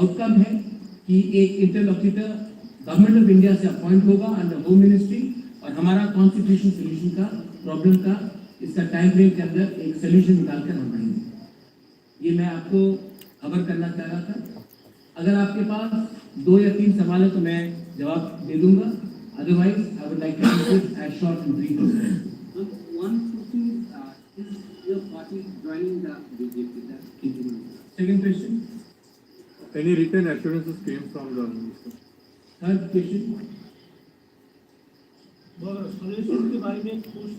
Outcome है कि एक इंटरलॉक्यूटर गवर्नमेंट ऑफ इंडिया से अपॉइंट होगा अंडर होम मिनिस्ट्री, और हमारा कॉन्स्टिट्यूशन सोल्यूशन का प्रॉब्लम का इसका टाइम फ्रेम के अंदर एक सोल्यूशन निकालकर हम आएंगे। ये मैं आपको खबर करना चाह रहा था। अगर आपके पास 2 या 3 सवाल है तो मैं जवाब दे दूंगा, otherwise I would like to keep it as short and brief as possible. One question is your party joining the BJP? Second question. Any written assurances came from the minister? Third question. Solution के बारे में कुछ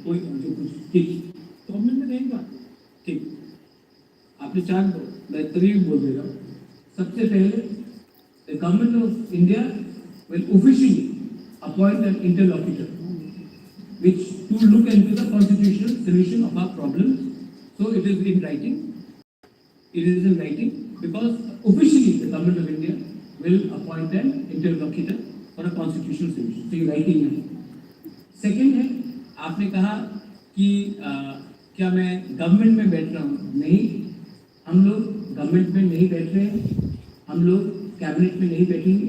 कोई ठीक government में रहेगा। ठीक, आपने 4 मैं तभी बोल दे रहा हूँ। सबसे पहले the government of India will officially appoint an interlocutor which to look into the constitutional solution of our problems. So it is in writing. It is in writing because officially the government of India will appoint an interlocutor for a constitutional solution. So ये writing है। Second है, आपने कहा कि क्या मैं government में बैठ रहा हूँ? नहीं, हम लोग गवर्नमेंट में नहीं बैठ रहे हैं, हम लोग कैबिनेट में नहीं बैठेंगे।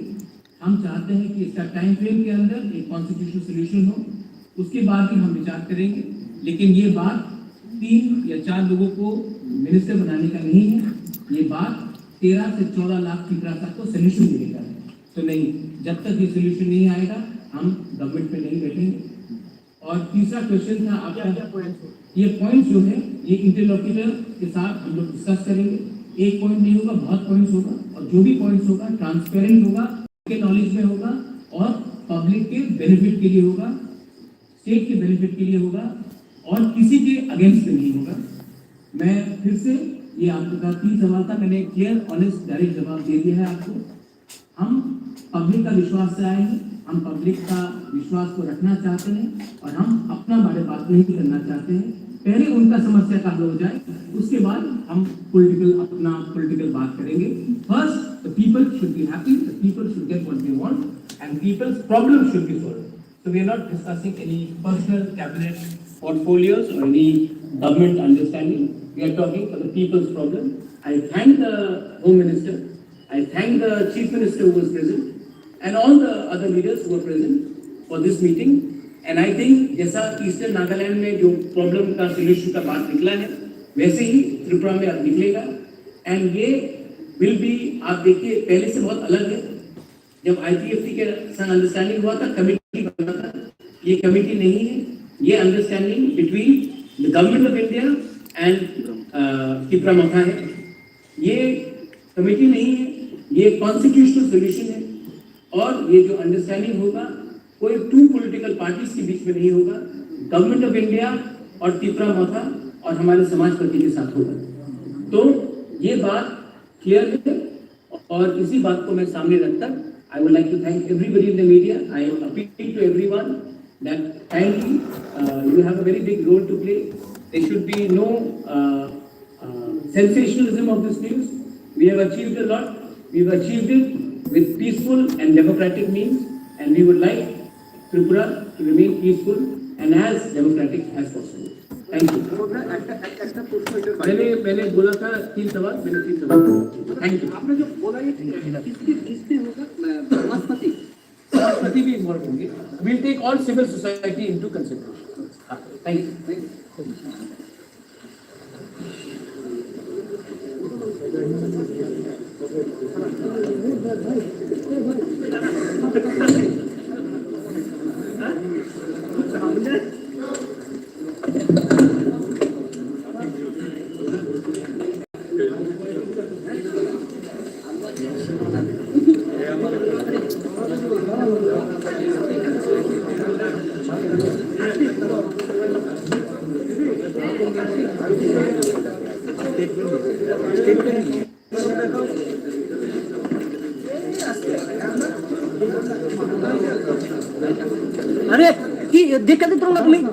हम चाहते हैं कि इसका टाइम फ्रेम के अंदर एक कॉन्स्टिट्यूशनल सोल्यूशन हो, उसके बाद ही हम विचार करेंगे। लेकिन ये बात 3 या 4 लोगों को मिनिस्टर बनाने का नहीं है, ये बात 13 से 14 लाख पीपरा तक को सोल्यूशन मिलेगा। तो नहीं, जब तक ये सोल्यूशन नहीं आएगा हम गवर्नमेंट में नहीं बैठेंगे। और तीसरा क्वेश्चन था आपका, ये पॉइंट जो है ये इंटरलॉक्यूटर के साथ हम लोग डिस्कस करेंगे। एक पॉइंट नहीं होगा, बहुत पॉइंट्स होगा, और जो भी पॉइंट्स होगा ट्रांसपेरेंट होगा, के नॉलेज में होगा और पब्लिक के बेनिफिट के लिए होगा, स्टेट के बेनिफिट के लिए होगा और किसी के अगेंस्ट में नहीं होगा। मैं फिर से ये आपका 3 सवाल था, मैंने क्लियर ऑनेस्ट डायरेक्ट जवाब दे दिया है आपको। हम पब्लिक का विश्वास से आए हैं, हम पब्लिक का विश्वास को रखना चाहते हैं और हम अपना बारे बात नहीं करना चाहते हैं। पहले उनका समस्या का हल हो जाए, उसके बाद हम अपना पॉलिटिकल बात करेंगे। First the people should be happy, the people should get what they want and peoples problem should be solved. So we are not discussing any personal cabinet portfolios or any government understanding. We are talking for the people's problem. I thank the Home Minister, I thank the Chief Minister who was present and all the other leaders who were present for this meeting. And I think जैसा eastern Nagaland में जो problem का solution का बात निकला है, वैसे ही त्रिपुरा में अब निकलेगा। एंड ये विल बी, आप देखिए पहले से बहुत अलग है। जब IPFT के संग अंडरस्टैंडिंग हुआ था, कमेटी बना था, ये कमेटी नहीं है, ये understanding between the government of India and Tripura मथा है। ये कमेटी नहीं है, ये कॉन्स्टिट्यूशनल सोल्यूशन है। और ये जो अंडरस्टैंडिंग होगा कोई 2 पॉलिटिकल पार्टीज के बीच में नहीं होगा, गवर्नमेंट ऑफ इंडिया और त्रिपुरा मथा और हमारे समाजपति के साथ होगा। तो ये बात क्लियर है और इसी बात को मैं सामने रखकर I would like to thank everybody in the media. I am appealing to everyone that kindly you have a very big role to play. There should be no sensationalism of this news. We have achieved a lot. We've achieved it with peaceful and democratic means, and we would like Tripura to remain peaceful and as democratic as possible. Thank you. मैंने बोला था 3 सवाल, मैंने 3 सवाल। Thank you. आपने जो बोला ये किसमें होगा? समाजपति भी इन्वॉल्व होंगे। We'll take all civil society into consideration. Thank you. अरे की दिक्कत तो लग नहीं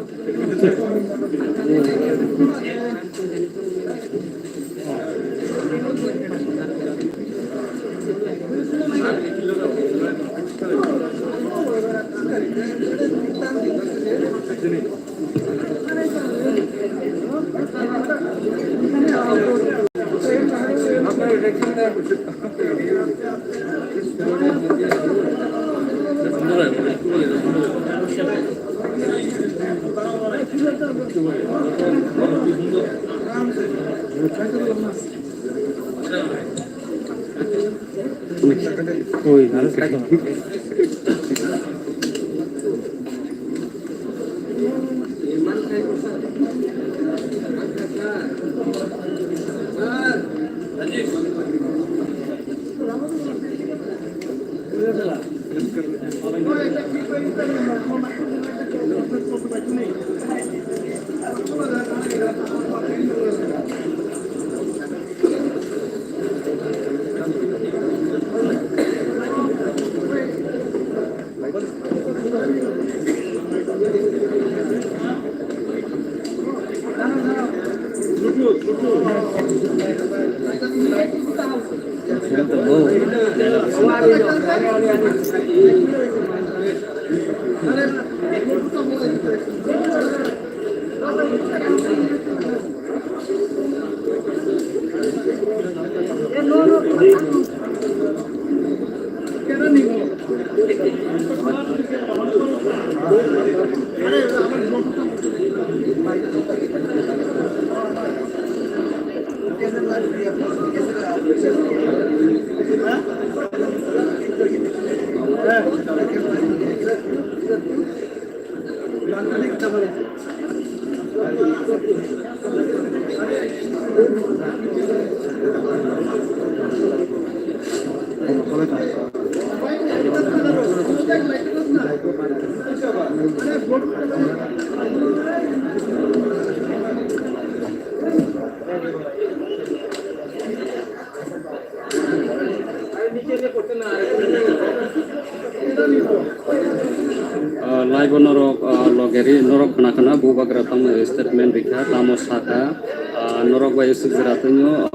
Live norok logeri norok kena bubagra tamu statement bika tamu saka norok by sugeratunyo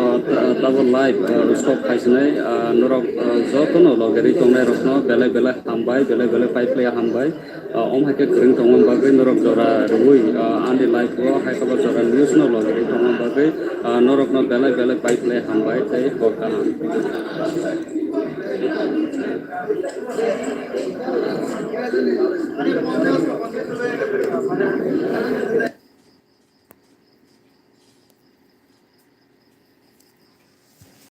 tabu live stop kaisnai norok jotono logeri tongnai rokno bele bele hambai bele pipe hambai om hake kring tongom bagai norok jora rui andi live wo hake ba jora news no logeri tongom bagai norok no bele pipe hambai tei hokana